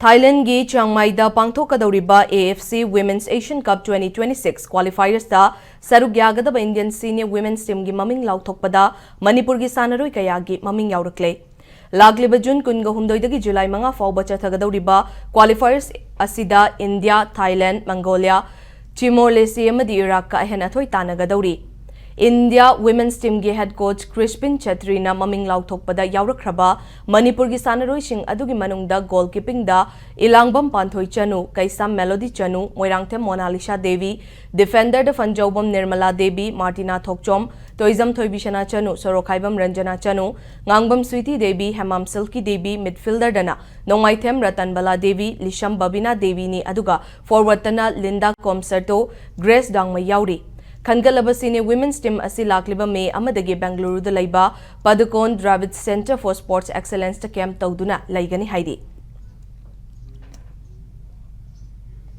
Thailand gi Chiangmai-da pangthokadawriba AFC Women's Asian Cup 2026 Qualifiers da saruk yagadaba Indian Senior Women's Team gi maming lauthokpada Manipur gi sanaroi kaya gi maming yaurakle. Lagliba June 13 dagi July 5 fauba chathagadawriba Qualifiers asida India, Thailand, Mongolia, Timor-Leste amadi Iraq ka ahen athoi tanagadawri. India Women's Team gi head coach Crispin Chetri na maming lauthokpada yaurakraba Manipur gi sanaroi sing adugi manungda goalkeeping da Ilangbam Panthoi Chanu, Kaisam Melody Chanu, Moirangthem Monalisha Devi, defender da Fanjobam Nirmala Devi, Martina Thokchom, Toizam Thoibishana Chanu, Sorokhaibam Ranjana Chanu, Ngangbam Sweety Devi, Hamam Silky Devi, midfielder dana Nongmaithem Ratanbala Devi, Lisham Babina Devi ni aduga forward tana Linda Comserto, Grace Dangma Yauri. Khangalaba Senior Women's Team asi lakliba May amadagi Bengaluru da laiba Padukone Dravid Center for Sports Excellence ta camp tawduna laigani haidi.